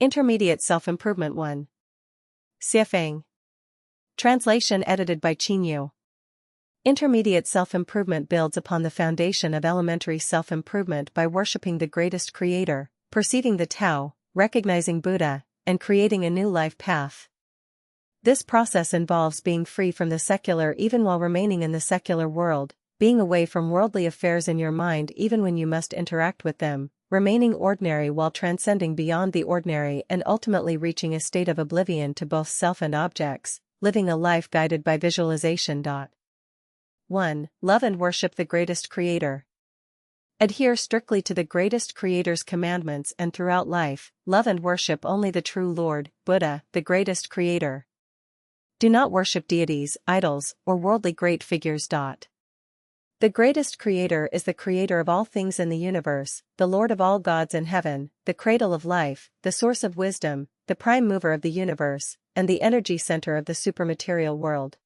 Intermediate Self-Improvement 1. Siafeng. Translation edited by Chinyu. Intermediate self-improvement builds upon the foundation of elementary self-improvement by worshipping the greatest creator, perceiving the Tao, recognizing Buddha, and creating a new life path. This process involves being free from the secular even while remaining in the secular world, being away from worldly affairs in your mind even when you must interact with them, remaining ordinary while transcending beyond the ordinary and ultimately reaching a state of oblivion to both self and objects, living a life guided by visualization. 1. Love and worship the greatest creator. Adhere strictly to the greatest creator's commandments and throughout life, love and worship only the true Lord, Buddha, the greatest creator. Do not worship deities, idols, or worldly great figures. The greatest creator is the creator of all things in the universe, the Lord of all gods in heaven, the cradle of life, the source of wisdom, the prime mover of the universe, and the energy center of the supermaterial world.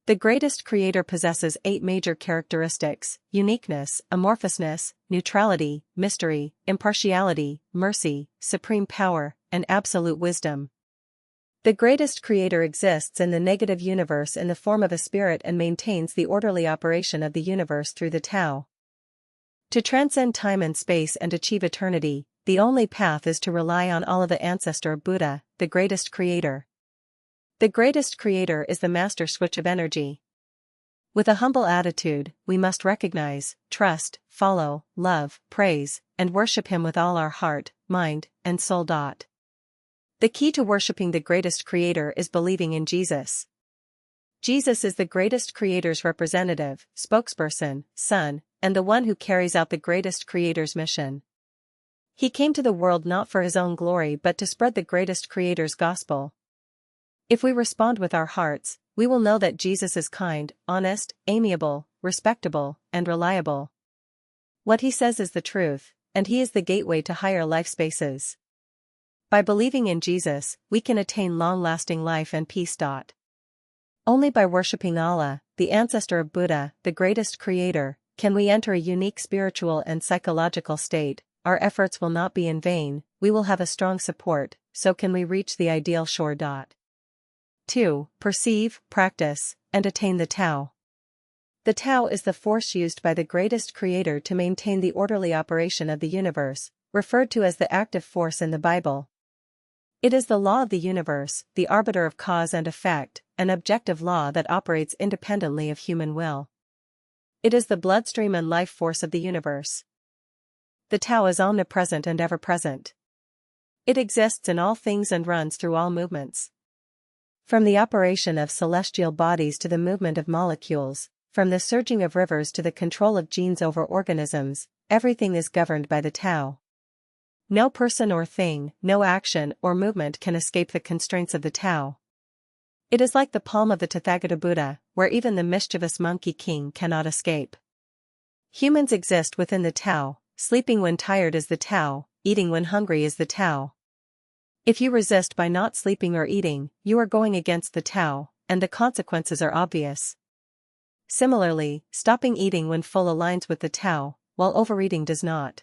The greatest creator possesses 8 major characteristics: uniqueness, amorphousness, neutrality, mystery, impartiality, mercy, supreme power, and absolute wisdom. The greatest creator exists in the negative universe in the form of a spirit and maintains the orderly operation of the universe through the Tao. To transcend time and space and achieve eternity, the only path is to rely on Allah, the ancestor of Buddha, the greatest creator. The greatest creator is the master switch of energy. With a humble attitude, we must recognize, trust, follow, love, praise, and worship him with all our heart, mind, and soul. The key to worshipping the greatest creator is believing in Jesus. Jesus is the greatest creator's representative, spokesperson, son, and the one who carries out the greatest creator's mission. He came to the world not for his own glory but to spread the greatest creator's gospel. If we respond with our hearts, we will know that Jesus is kind, honest, amiable, respectable, and reliable. What he says is the truth, and he is the gateway to higher life spaces. By believing in Jesus, we can attain long-lasting life and peace. Only by worshipping Allah, the ancestor of Buddha, the greatest creator, can we enter a unique spiritual and psychological state. Our efforts will not be in vain, we will have a strong support, so can we reach the ideal shore. 2. Perceive, practice, and attain the Tao. The Tao is the force used by the greatest creator to maintain the orderly operation of the universe, referred to as the active force in the Bible. It is the law of the universe, the arbiter of cause and effect, an objective law that operates independently of human will. It is the bloodstream and life force of the universe. The Tao is omnipresent and ever-present. It exists in all things and runs through all movements. From the operation of celestial bodies to the movement of molecules, from the surging of rivers to the control of genes over organisms, everything is governed by the Tao. No person or thing, no action or movement can escape the constraints of the Tao. It is like the palm of the Tathagata Buddha, where even the mischievous monkey king cannot escape. Humans exist within the Tao, sleeping when tired is the Tao, eating when hungry is the Tao. If you resist by not sleeping or eating, you are going against the Tao, and the consequences are obvious. Similarly, stopping eating when full aligns with the Tao, while overeating does not.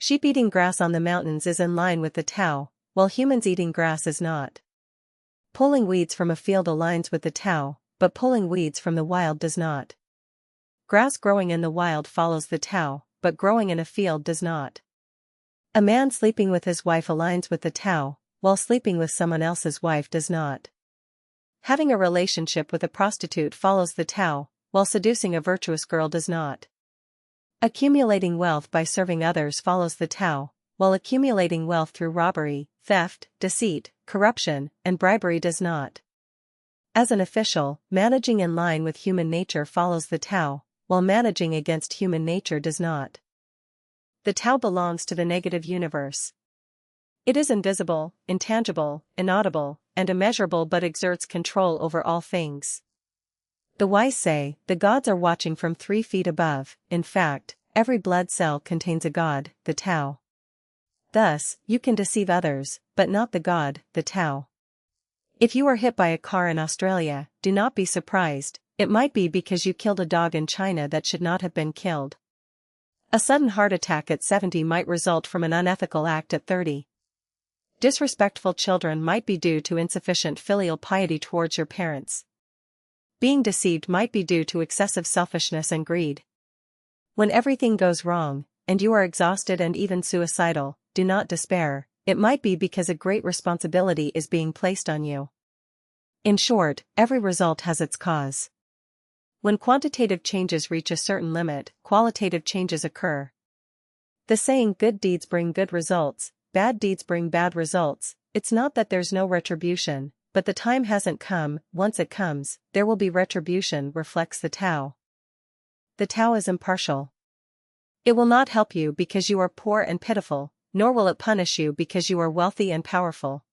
Sheep eating grass on the mountains is in line with the Tao, while humans eating grass is not. Pulling weeds from a field aligns with the Tao, but pulling weeds from the wild does not. Grass growing in the wild follows the Tao, but growing in a field does not. A man sleeping with his wife aligns with the Tao, while sleeping with someone else's wife does not. Having a relationship with a prostitute follows the Tao, while seducing a virtuous girl does not. Accumulating wealth by serving others follows the Tao, while accumulating wealth through robbery, theft, deceit, corruption, and bribery does not. As an official, managing in line with human nature follows the Tao, while managing against human nature does not. The Tao belongs to the negative universe. It is invisible, intangible, inaudible, and immeasurable but exerts control over all things. The wise say, the gods are watching from 3 feet above. In fact, every blood cell contains a god, the Tao. Thus, you can deceive others, but not the god, the Tao. If you are hit by a car in Australia, do not be surprised, it might be because you killed a dog in China that should not have been killed. A sudden heart attack at 70 might result from an unethical act at 30. Disrespectful children might be due to insufficient filial piety towards your parents. Being deceived might be due to excessive selfishness and greed. When everything goes wrong, and you are exhausted and even suicidal, do not despair, it might be because a great responsibility is being placed on you. In short, every result has its cause. When quantitative changes reach a certain limit, qualitative changes occur. The saying good deeds bring good results, bad deeds bring bad results, it's not that there's no retribution, but the time hasn't come. Once it comes, there will be retribution, reflects the Tao. The Tao is impartial. It will not help you because you are poor and pitiful, nor will it punish you because you are wealthy and powerful.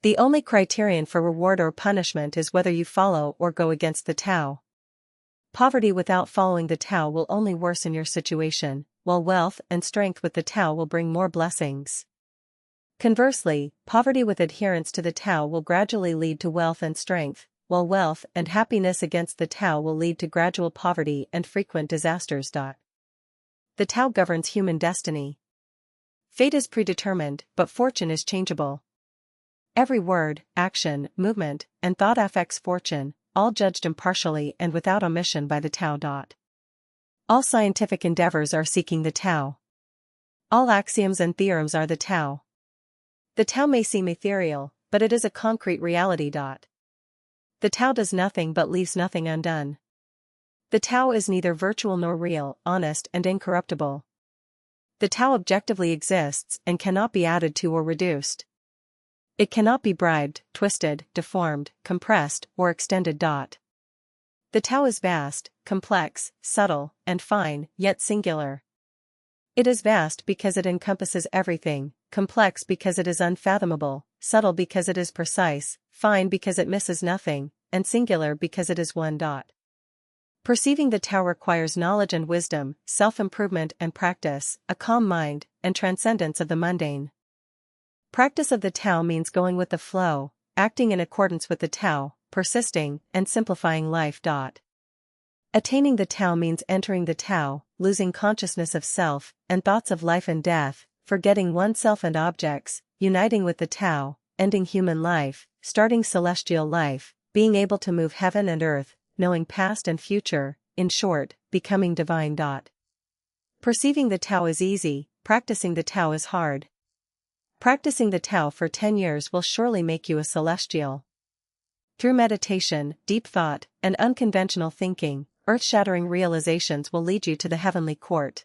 The only criterion for reward or punishment is whether you follow or go against the Tao. Poverty without following the Tao will only worsen your situation, while wealth and strength with the Tao will bring more blessings. Conversely, poverty with adherence to the Tao will gradually lead to wealth and strength, while wealth and happiness against the Tao will lead to gradual poverty and frequent disasters. The Tao governs human destiny. Fate is predetermined, but fortune is changeable. Every word, action, movement, and thought affects fortune, all judged impartially and without omission by the Tao. All scientific endeavors are seeking the Tao. All axioms and theorems are the Tao. The Tao may seem ethereal, but it is a concrete reality. The Tao does nothing but leaves nothing undone. The Tao is neither virtual nor real, honest and incorruptible. The Tao objectively exists and cannot be added to or reduced. It cannot be bribed, twisted, deformed, compressed, or extended. The Tao is vast, complex, subtle, and fine, yet singular. It is vast because it encompasses everything, complex because it is unfathomable, subtle because it is precise, fine because it misses nothing, and singular because it is one. Perceiving the Tao requires knowledge and wisdom, self-improvement and practice, a calm mind, and transcendence of the mundane. Practice of the Tao means going with the flow, acting in accordance with the Tao, persisting, and simplifying life. Attaining the Tao means entering the Tao, losing consciousness of self, and thoughts of life and death, forgetting oneself and objects, uniting with the Tao, ending human life, starting celestial life, being able to move heaven and earth, knowing past and future, in short, becoming divine. Perceiving the Tao is easy, practicing the Tao is hard. Practicing the Tao for 10 years will surely make you a celestial. Through meditation, deep thought, and unconventional thinking, earth-shattering realizations will lead you to the heavenly court.